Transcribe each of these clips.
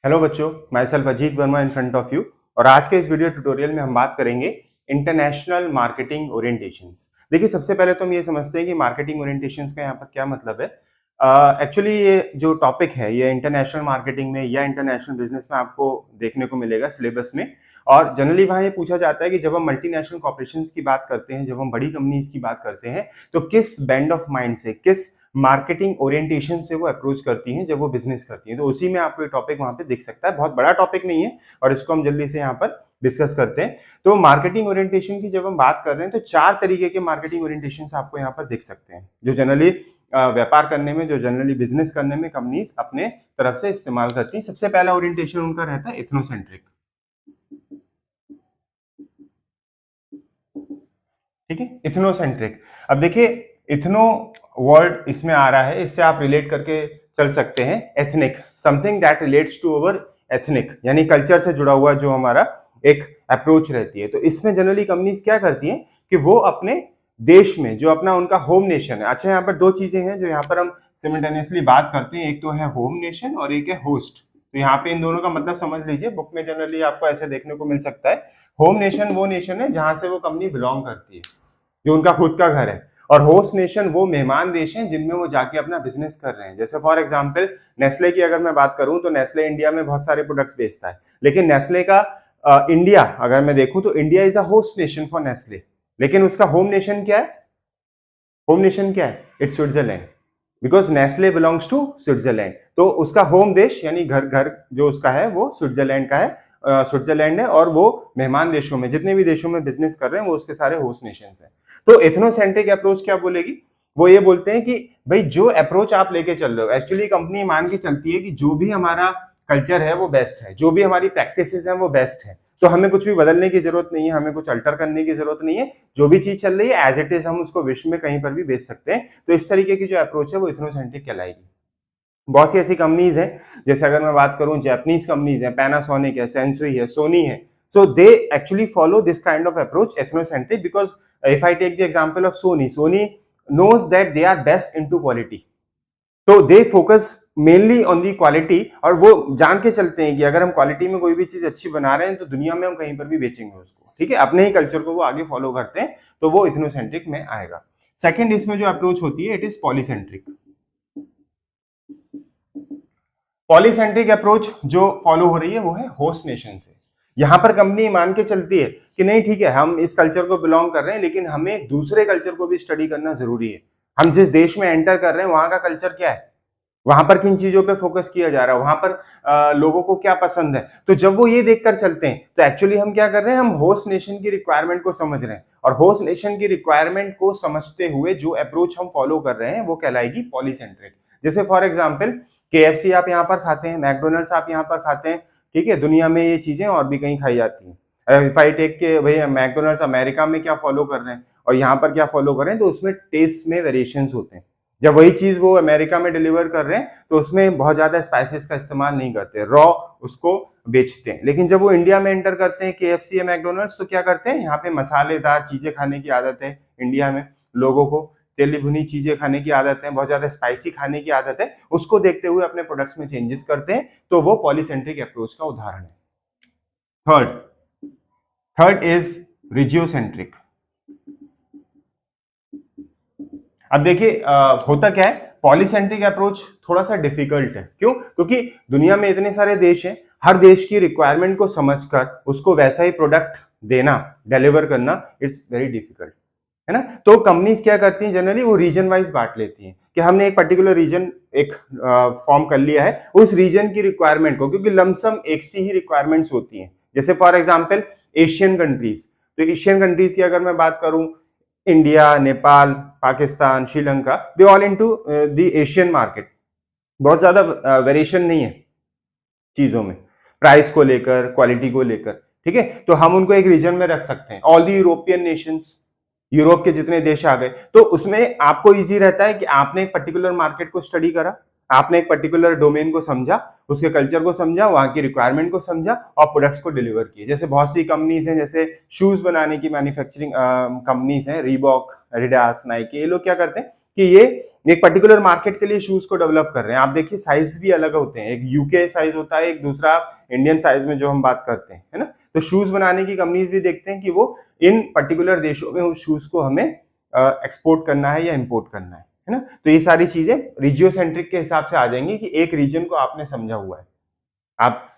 Hello बच्चों, my self Ajit Verma in front of you. और आज के इस वीडियो ट्यूटोरियल में हम बात करेंगे इंटरनेशनल मार्केटिंग ओरिएंटेशंस। देखिए, सबसे पहले तो हम ये समझते हैं कि मार्केटिंग ओरिएंटेशंस का यहाँ पर क्या मतलब है। एक्चुअली ये जो टॉपिक है ये इंटरनेशनल मार्केटिंग में या इंटरनेशनल बिजनेस में आपको देखने को मिलेगा सिलेबस में। और जनरली वहाँ ये पूछा जाता है कि जब हम मल्टीनेशनल कॉर्पोरेशंस की बात करते हैं, जब हम बड़ी कंपनीज की बात करते हैं, तो किस बैंड ऑफ माइंड से, किस मार्केटिंग ओरिएंटेशन से वो अप्रोच करती हैं जब वो बिजनेस करती हैं। तो उसी में आपको ये टॉपिक वहां पे दिख सकता है। बहुत बड़ा टॉपिक नहीं है और इसको हम जल्दी से यहाँ पर डिस्कस करते हैं। तो मार्केटिंग ओरिएंटेशन की जब हम बात कर रहे हैं तो 4 तरीके के मार्केटिंग ओरिएंटेशन आपको यहाँ पर दिख सकते हैं, जो जनरली व्यापार करने में, जो जनरली बिजनेस करने में कंपनीज अपने तरफ से इस्तेमाल करती हैं। सबसे पहला ओरिएंटेशन उनका रहता है इथनोसेंट्रिक। ठीक है, इथनोसेंट्रिक। अब देखिए, इथनो वर्ड इसमें आ रहा है, इससे आप रिलेट करके चल सकते हैं ethnic, something that relates to our ethnic, यानी कल्चर से जुड़ा हुआ जो हमारा एक अप्रोच रहती है। तो इसमें जनरली कंपनीज क्या करती हैं कि वो अपने देश में जो अपना उनका होम नेशन है। अच्छा, यहाँ पर दो चीजें हैं जो यहाँ पर हम सिमिल्टेनियसली बात करते हैं, एक तो है होम नेशन और एक है होस्ट। तो यहाँ पे इन दोनों का मतलब समझ लीजिए, बुक में जनरली आपको ऐसे देखने को मिल सकता है। होम नेशन वो नेशन है जहां से वो कंपनी बिलोंग करती है, जो उनका खुद का घर है। और होस्ट नेशन वो मेहमान देश हैं जिनमें वो जाके अपना बिजनेस कर रहे हैं। जैसे फॉर एग्जांपल नेस्ले की अगर मैं बात करूं तो नेस्ले इंडिया में बहुत सारे प्रोडक्ट्स बेचता है, लेकिन नेस्ले का इंडिया अगर मैं देखूं तो India is a host nation for Nestle, लेकिन उसका होम नेशन क्या है? होम नेशन क्या है? It's Switzerland, because Nestle belongs to Switzerland. तो उसका होम देश यानी घर घर जो उसका है वो स्विट्जरलैंड का है, स्विट्जरलैंड है। और वो मेहमान देशों में, जितने भी देशों में बिजनेस कर रहे हैं, वो उसके सारे होस्ट नेशंस हैं। तो एथनोसेंट्रिक अप्रोच क्या बोलेगी? वो ये बोलते हैं कि भाई जो अप्रोच आप लेके चल रहे हो, एक्चुअली कंपनी मान के चलती है कि जो भी हमारा कल्चर है वो बेस्ट है, जो भी हमारी प्रैक्टिसेस हैं वो बेस्ट है। तो हमें कुछ भी बदलने की जरूरत नहीं है, हमें कुछ अल्टर करने की जरूरत नहीं है। जो भी चीज चल रही है एज इट इज हम उसको विश्व में कहीं पर भी बेच सकते हैं। तो इस तरीके की जो अप्रोच है वो इथनोसेंट्रिक कहलाएगी। बहुत सी ऐसी कंपनीज हैं, जैसे अगर मैं बात करूं जापानीज कंपनीज हैं, पैनासोनिक है, सेंसुई है, सोनी है। So they actually follow this kind of approach ethnocentric, because if I take the example of Sony, Sony knows that they are best into quality, तो they focus mainly on the quality. और वो जान के चलते हैं कि अगर हम क्वालिटी में कोई भी चीज अच्छी बना रहे हैं तो दुनिया में हम कहीं पर भी बेचेंगे उसको। ठीक है, अपने ही कल्चर को वो आगे फॉलो करते हैं, तो वो इथनोसेंट्रिक में आएगा। सेकंड इसमें जो अप्रोच होती है it is polycentric. Polycentric approach जो फॉलो हो रही है वो है होस्ट नेशन से। यहां पर कंपनी मान के चलती है कि नहीं ठीक है, हम इस कल्चर को बिलोंग कर रहे हैं, लेकिन हमें दूसरे कल्चर को भी स्टडी करना जरूरी है। हम जिस देश में एंटर कर रहे हैं वहां का कल्चर क्या है, वहां पर किन चीजों पे फोकस किया जा रहा है, वहां पर लोगों को क्या पसंद है। तो जब वो ये देखकर चलते हैं तो एक्चुअली हम क्या कर रहे हैं, हम होस्ट नेशन की रिक्वायरमेंट को समझ रहे हैं। और होस्ट नेशन की रिक्वायरमेंट को समझते हुए जो अप्रोच हम फॉलो कर रहे हैं वो कहलाएगी पॉलीसेंट्रिक। जैसे फॉर एग्जाम्पल KFC आप यहाँ पर खाते हैं, मैकडोनल्ड्स आप यहाँ पर खाते हैं। ठीक है, दुनिया में ये चीजें और भी कहीं खाई जाती हैं। इफ आई टेक के भाई मैकडोनल्ड्स अमेरिका में क्या फॉलो कर रहे हैं और यहाँ पर क्या फॉलो कर रहे हैं, तो उसमें टेस्ट में वेरिएशंस होते हैं। जब वही चीज वो अमेरिका में डिलीवर कर रहे हैं तो उसमें बहुत ज्यादा स्पाइसेस का इस्तेमाल नहीं करते, रॉ उसको बेचते हैं। लेकिन जब वो इंडिया में एंटर करते हैं KFC या मैकडोनल्ड्स, तो क्या करते हैं, यहाँ पे मसालेदार चीजें खाने की आदत है इंडिया में लोगों को, तेली भुनी चीजें खाने की आदत है, बहुत ज्यादा स्पाइसी खाने की आदत है। उसको देखते हुए अपने प्रोडक्ट्स में चेंजेस करते हैं। तो वो पॉलीसेंट्रिक अप्रोच का उदाहरण है। Third third is regiocentric. अब देखिए होता क्या है, पॉलीसेंट्रिक अप्रोच थोड़ा सा डिफिकल्ट है। क्यों? क्योंकि दुनिया में इतने सारे देश हैं, हर देश की रिक्वायरमेंट को समझकर उसको वैसा ही प्रोडक्ट देना, डिलीवर करना, इट्स वेरी डिफिकल्ट, है ना। तो कंपनीज क्या करती हैं, जनरली वो रीजन वाइज बांट लेती हैं कि हमने एक पर्टिकुलर रीजन एक फॉर्म कर लिया है, उस रीजन की रिक्वायरमेंट को, क्योंकि लमसम एक सी ही रिक्वायरमेंट्स होती हैं। जैसे फॉर एग्जांपल एशियन कंट्रीज, तो एशियन कंट्रीज की अगर मैं बात करूं, India, Nepal, Pakistan, Sri Lanka, they all into the Asian market. बहुत ज्यादा वेरिएशन नहीं है चीजों में, प्राइस को लेकर, क्वालिटी को लेकर। ठीक है, तो हम उनको एक रीजन में रख सकते हैं। All the European Nations, Europe के जितने देश आ गए, तो उसमें आपको इजी रहता है कि आपने एक पर्टिकुलर मार्केट को स्टडी करा, आपने एक पर्टिकुलर डोमेन को समझा, उसके कल्चर को समझा, वहां की रिक्वायरमेंट को समझा और प्रोडक्ट्स को डिलीवर किए। जैसे बहुत सी कंपनीज हैं, जैसे शूज बनाने की मैन्युफैक्चरिंग कंपनीज हैं, रीबॉक, एडिडास, नाइकी, ये लोग क्या करते हैं कि ये एक पर्टिकुलर मार्केट के लिए शूज को डेवलप कर रहे हैं। आप देखिए साइज भी अलग होते हैं, एक यूके साइज होता है, एक दूसरा इंडियन साइज में जो हम बात करते हैं, है ना। तो शूज बनाने की कंपनीज भी देखते हैं कि वो इन पर्टिकुलर देशों में उस शूज को हमें एक्सपोर्ट करना है या इंपोर्ट करना है ना। तो ये सारी चीजें रिजियोसेंट्रिक के हिसाब से आ जाएंगी कि एक रीजन को आपने समझा हुआ है। आप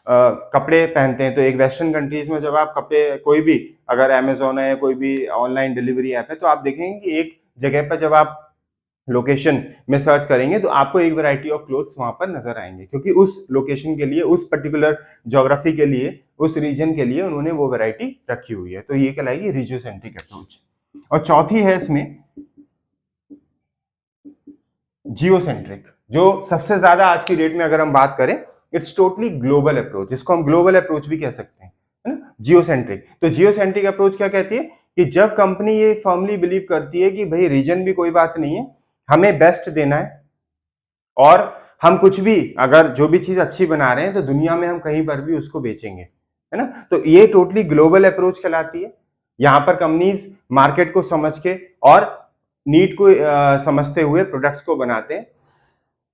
कपड़े पहनते हैं तो एक वेस्टर्न कंट्रीज में जब आप कपड़े, कोई भी अगर अमेजोन है, कोई भी ऑनलाइन डिलीवरी ऐप है, तो आप देखेंगे कि एक जगह पर जब आप लोकेशन में सर्च करेंगे तो आपको एक वैरायटी ऑफ क्लोथ्स वहां पर नजर आएंगे, क्योंकि उस लोकेशन के लिए, उस पर्टिकुलर ज्योग्राफी के लिए, उस रीजन के लिए उन्होंने वो वैरायटी रखी हुई है। तो ये कहलाएगी रिजियोसेंट्रिक अप्रोच। और चौथी है इसमें जियोसेंट्रिक, जो सबसे ज्यादा आज की डेट में अगर हम बात करें, इट्स टोटली ग्लोबल अप्रोच, जिसको हम ग्लोबल अप्रोच भी कह सकते हैं, है ना, जियोसेंट्रिक। तो जियोसेंट्रिक अप्रोच क्या कहती है कि जब कंपनी ये फर्मली बिलीव करती है कि भाई रीजन भी कोई बात नहीं है, हमें बेस्ट देना है, और हम कुछ भी, अगर जो भी चीज अच्छी बना रहे हैं तो दुनिया में हम कहीं पर भी उसको बेचेंगे, है ना। तो ये टोटली ग्लोबल अप्रोच कहलाती है। यहां पर कंपनीज मार्केट को समझ के और नीड को समझते हुए प्रोडक्ट्स को बनाते हैं,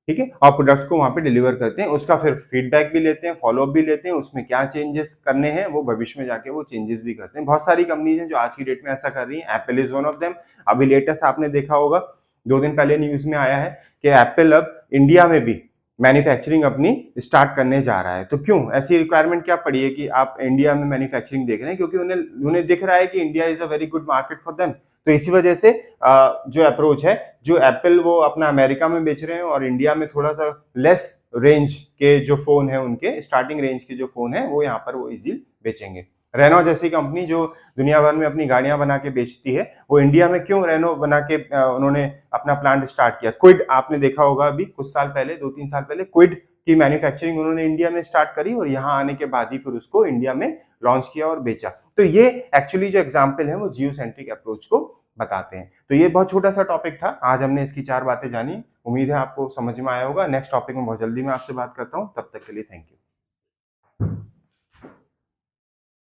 ठीक है, और प्रोडक्ट्स को वहां पे डिलीवर करते हैं, उसका फिर फीडबैक भी लेते हैं, फॉलोअप भी लेते हैं, उसमें क्या चेंजेस करने हैं वो भविष्य में जाके वो चेंजेस भी करते हैं। बहुत सारी कंपनीज हैं जो आज की डेट में ऐसा कर रही हैं, Apple is one of them. अभी लेटेस्ट आपने देखा होगा, 2 दिन पहले न्यूज में आया है कि एप्पल अब इंडिया में भी मैन्युफैक्चरिंग अपनी स्टार्ट करने जा रहा है। तो क्यों ऐसी रिक्वायरमेंट क्या पड़ी है कि आप इंडिया में मैन्युफैक्चरिंग देख रहे हैं? क्योंकि उन्हें दिख रहा है कि India is a very good market for them. तो इसी वजह से जो अप्रोच है, जो एप्पल वो अपना अमेरिका में बेच रहे हैं और इंडिया में थोड़ा सा लेस रेंज के जो फोन है, उनके स्टार्टिंग रेंज के जो फोन है वो यहाँ पर वो इजी बेचेंगे। रेनो जैसी कंपनी जो दुनिया भर में अपनी गाड़ियां बना के बेचती है, वो इंडिया में क्यों रेनो बना के उन्होंने अपना प्लांट स्टार्ट किया? क्विड आपने देखा होगा, अभी कुछ साल पहले, 2-3 साल पहले क्विड की मैन्युफैक्चरिंग उन्होंने इंडिया में स्टार्ट करी और यहाँ आने के बाद ही फिर उसको इंडिया में लॉन्च किया और बेचा। तो ये एक्चुअली जो एग्जाम्पल है वो जियोसेंट्रिक अप्रोच को बताते हैं। तो ये बहुत छोटा सा टॉपिक था, आज हमने इसकी 4 बातें जानी। उम्मीद है आपको समझ में आया होगा। नेक्स्ट टॉपिक में बहुत जल्दी मैं आपसे बात करता हूँ, तब तक के लिए थैंक यू।